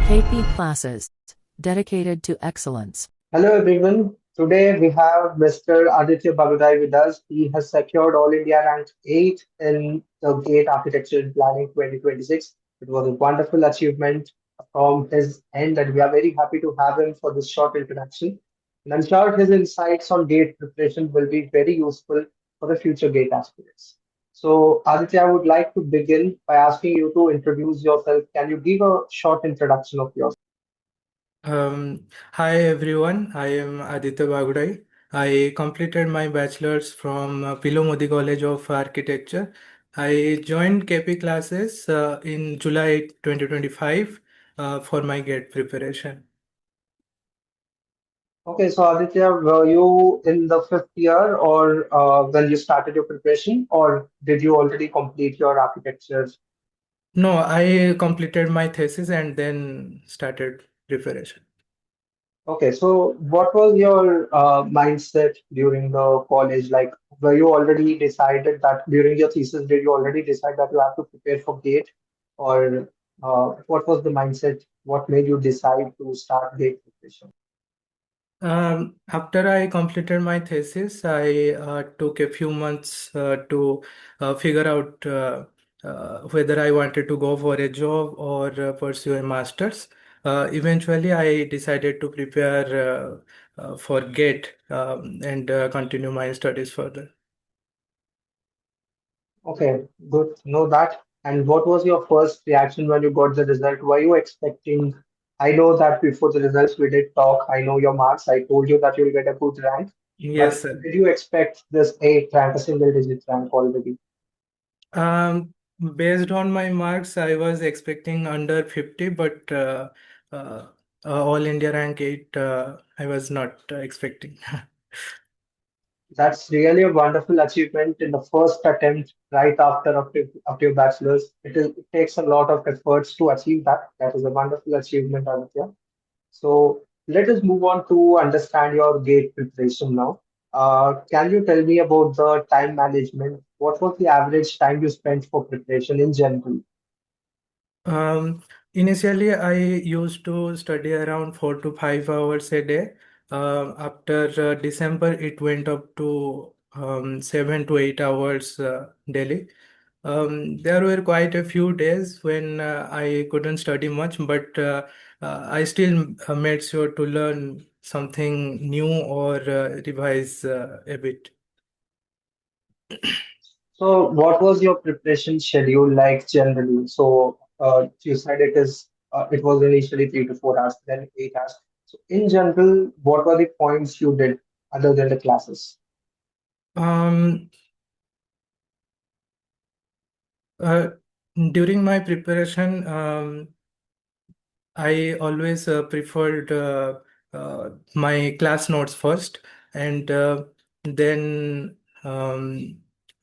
KP classes dedicated to excellence. Hello everyone. Today we have Mr. Aditya Bagudai with us. He has secured All India rank 8 in the GATE Architecture and Planning 2026. It was a wonderful achievement from his end, and we are very happy to have him for this short introduction. And I'm sure his insights on GATE preparation will be very useful for the future GATE aspirants. So, Aditya, I would like to begin by asking you to introduce yourself. Can you give a short introduction of yourself? Um, Hi everyone, I am Aditya Bagudai. I completed my bachelor's from Pilo Modi College of Architecture. I joined KP classes in July 2025 for my GATE preparation. Okay, so Aditya, were you in the fifth year or when you started your preparation, or did you already complete your architecture? No, I completed my thesis and then started preparation. Okay, so what was your mindset during the college? Like, were you already decided that during your thesis, did you already decide that you have to prepare for GATE, or what was the mindset? What made you decide to start GATE preparation? After I completed my thesis, I took a few months to figure out whether I wanted to go for a job or pursue a master's. Eventually, I decided to prepare for GATE and continue my studies further. Okay, good to know that. And what was your first reaction when you got the result? Were you expecting? I know that before the results we did talk. I know your marks. I told you that you'll get a good rank. Yes, But sir. did you expect this eight rank, a single digit rank already? Um, Based on my marks, I was expecting under 50, but uh, All India rank 8, I was not expecting. That's really a wonderful achievement in the first attempt, right after your bachelor's. It takes a lot of efforts to achieve that. That is a wonderful achievement, Aditya. So let us move on to understand your gate preparation now. Can you tell me about the time management? What was the average time you spent for preparation in general? Um, Initially, I used to study around 4 to 5 hours a day. After December, it went up to 7 to 8 hours daily. There were quite a few days when I couldn't study much, but I still made sure to learn something new or revise a bit. So, what was your preparation schedule like generally? So, you said it was initially 3 to 4 hours, then 8 hours. So, in general, what were the points you did other than the classes? Um, uh, During my preparation, I always preferred my class notes first, and then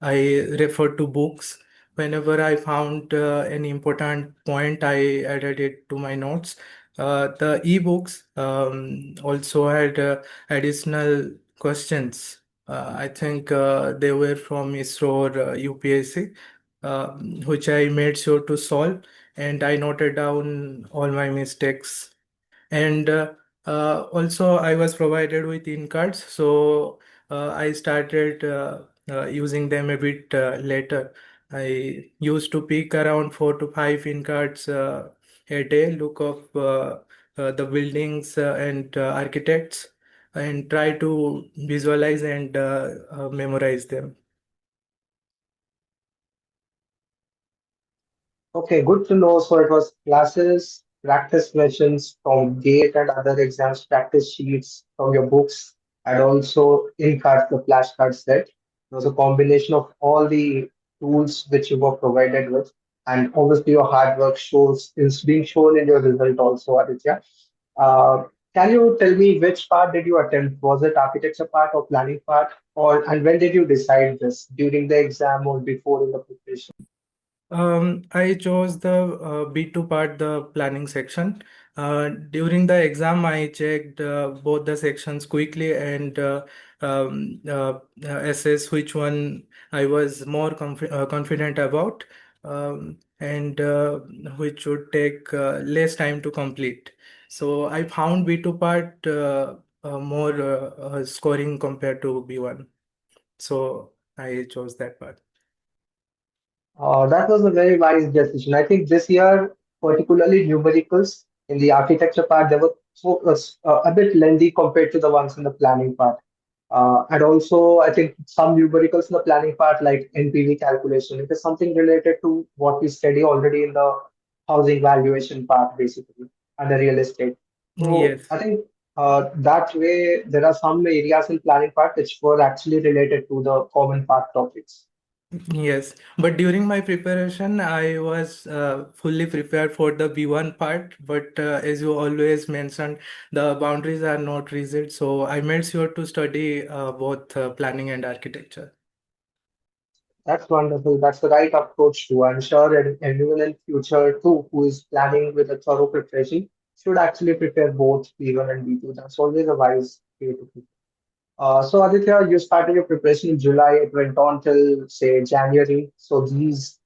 I referred to books. Whenever I found an important point, I added it to my notes. The ebooks also had additional questions. I think they were from ISRO or UPSC, which I made sure to solve, and I noted down all my mistakes. And also, I was provided with in cards, so I started using them a bit later. I used to pick around 4 to 5 in cards a day, look up the buildings and architects, and try to visualize and memorize them. Okay, good to know. So it was classes, practice questions from GATE and other exams, practice sheets from your books, and also in cards, the flashcards set. It was a combination of all the tools which you were provided with. And obviously, your hard work shows is being shown in your result also, Aditya. Uh, can you tell me which part did you attempt? Was it architecture part or planning part? Or and when did you decide this? During the exam or before in the preparation? I chose the B2 part, the planning section. During the exam, I checked both the sections quickly and assess which one I was more confident about. and which would take less time to complete. So I found B2 part more scoring compared to B1. So I chose that part. That was a very wise decision. I think this year, particularly numericals in the architecture part, they were a bit lengthy compared to the ones in the planning part. And also, I think some numericals in the planning part, like NPV calculation, it is something related to what we study already in the housing valuation part, basically, and the real estate. So Yes. I think that way, there are some areas in planning part which were actually related to the common part topics. Yes, but during my preparation, I was fully prepared for the B1 part. But as you always mentioned, the boundaries are not rigid, so I made sure to study both planning and architecture. That's wonderful. That's the right approach too. I'm sure that everyone in future too who is planning with a thorough preparation should actually prepare both B1 and B2. That's always a wise way to be. So Aditya, you started your preparation in July. It went on till say January. So these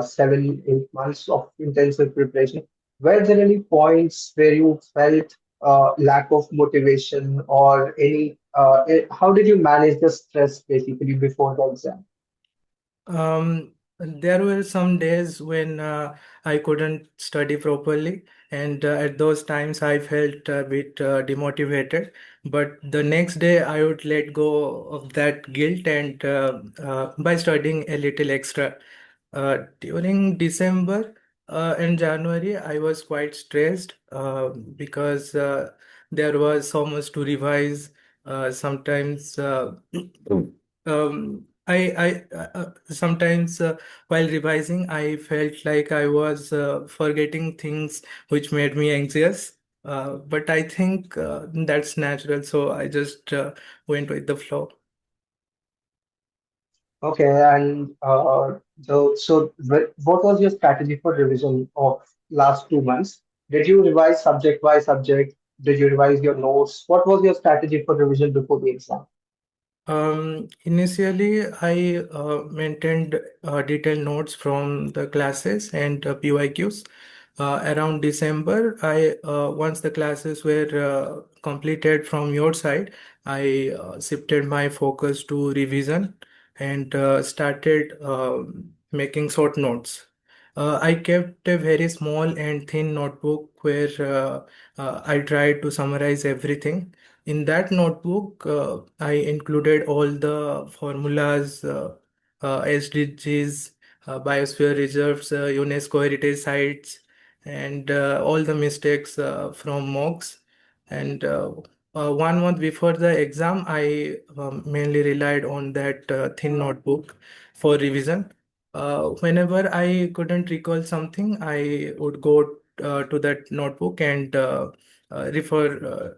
7, 8 months of intensive preparation. Were there any points where you felt lack of motivation or any? How did you manage the stress basically before the exam? There were some days when I couldn't study properly, and at those times I felt a bit demotivated. But the next day I would let go of that guilt and by studying a little extra. During December and January, I was quite stressed because there was so much to revise. Sometimes sometimes while revising, I felt like I was forgetting things which made me anxious. But I think that's natural, so I just went with the flow. Okay, and what was your strategy for revision of last 2 months? Did you revise subject by subject? Did you revise your notes? What was your strategy for revision before the exam? Initially, I maintained detailed notes from the classes and PYQs. Around December, I once the classes were completed from your side, I shifted my focus to revision and started making short notes. I kept a very small and thin notebook where I tried to summarize everything. In that notebook, I included all the formulas, SDGs, biosphere reserves, UNESCO heritage sites, and all the mistakes from mocks. And 1 month before the exam, I mainly relied on that thin notebook for revision. Whenever I couldn't recall something, I would go to that notebook and refer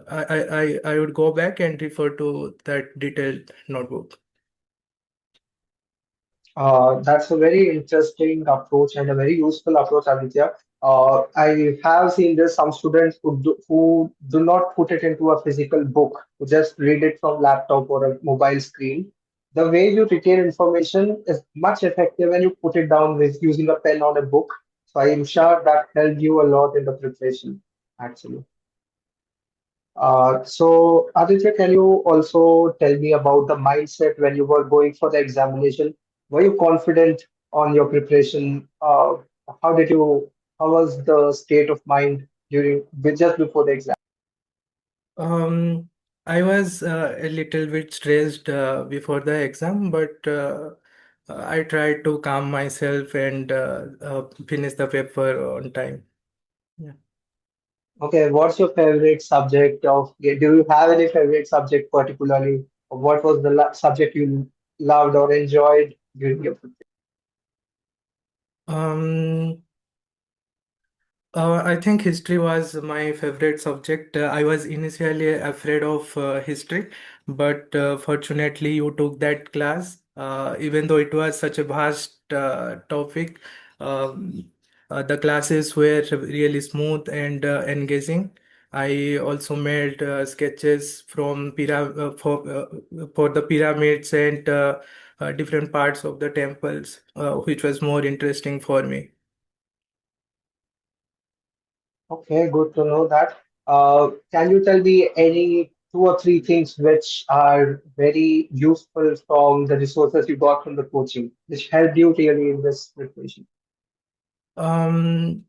I would go back and refer to that detailed notebook. That's a very interesting approach and a very useful approach, Aditya. I have seen this some students who do not put it into a physical book, who just read it from laptop or a mobile screen. The way you retain information is much effective when you put it down with using a pen on a book. So I am sure that helped you a lot in the preparation, actually. So, Aditya, can you also tell me about the mindset when you were going for the examination? Were you confident on your preparation? How did you, how was the state of mind just before the exam? Um, I was a little bit stressed before the exam, but I tried to calm myself and finish the paper on time. Yeah. Okay, what's your favorite subject do you have any favorite subject particularly? Or what was the subject you loved or enjoyed during your preparation? Um, I think history was my favorite subject. I was initially afraid of history, but fortunately, you took that class. Even though it was such a vast topic, um, the classes were really smooth and engaging. I also made sketches from for the pyramids and different parts of the temples, which was more interesting for me. Okay, good to know that. Can you tell me any two or three things which are very useful from the resources you got from the coaching, which helped you really in this preparation? Um,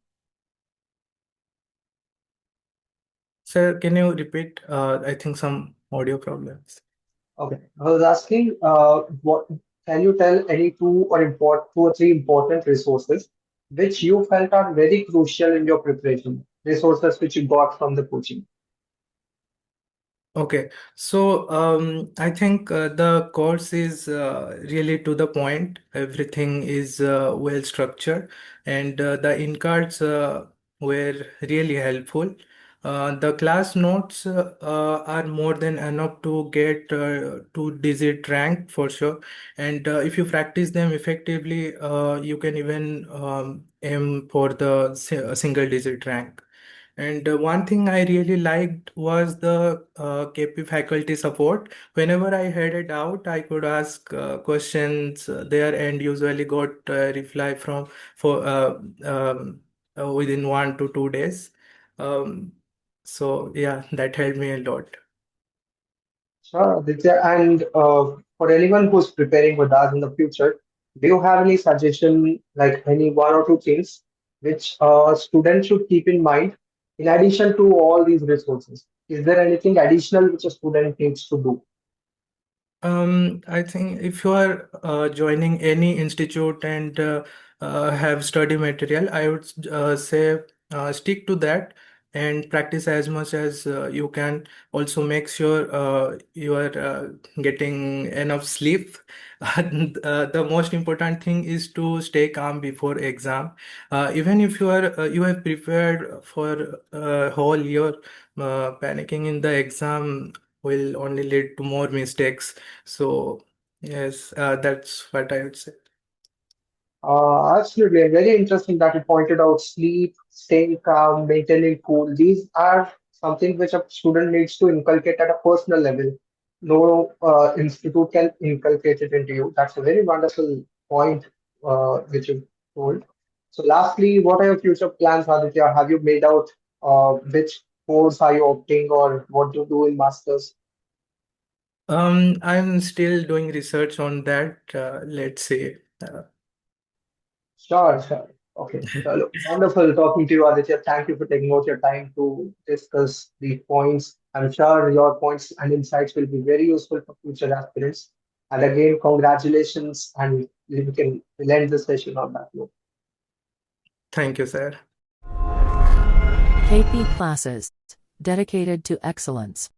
Sir, can you repeat? I think some audio problems. Okay, I was asking, what can you tell any two or three important resources which you felt are very crucial in your preparation, resources which you got from the coaching? Okay, so I think the course is really to the point. Everything is well structured, and the in cards were really helpful. The class notes are more than enough to get two-digit rank for sure. And if you practice them effectively, you can even aim for the single-digit rank. And one thing I really liked was the KP faculty support. Whenever I had a doubt, I could ask questions there and usually got a reply from for within 1 to 2 days. Um, so yeah, that helped me a lot. Sure, Aditya. And for anyone who's preparing with us in the future, do you have any suggestion, like any one or two things which a student should keep in mind in addition to all these resources? Is there anything additional which a student needs to do? I think if you are joining any institute and have study material, I would say stick to that and practice as much as you can. Also, make sure you are getting enough sleep. And, the most important thing is to stay calm before exam. Even if you have prepared for a whole year, panicking in the exam will only lead to more mistakes. So, yes, that's what I would say. Absolutely. And very interesting that you pointed out sleep, staying calm, maintaining cool. These are something which a student needs to inculcate at a personal level. No institute can inculcate it into you. That's a very wonderful point which you told. So, lastly, what are your future plans, Aditya? Have you made out which course are you opting or what to do in masters? I'm still doing research on that. Let's see. Sure, sure. Okay. Chalo. Wonderful talking to you, Aditya. Thank you for taking out your time to discuss the points. I'm sure your points and insights will be very useful for future aspirants. And again, congratulations. And we'll end the session on that note. Thank you, sir. KP classes dedicated to excellence.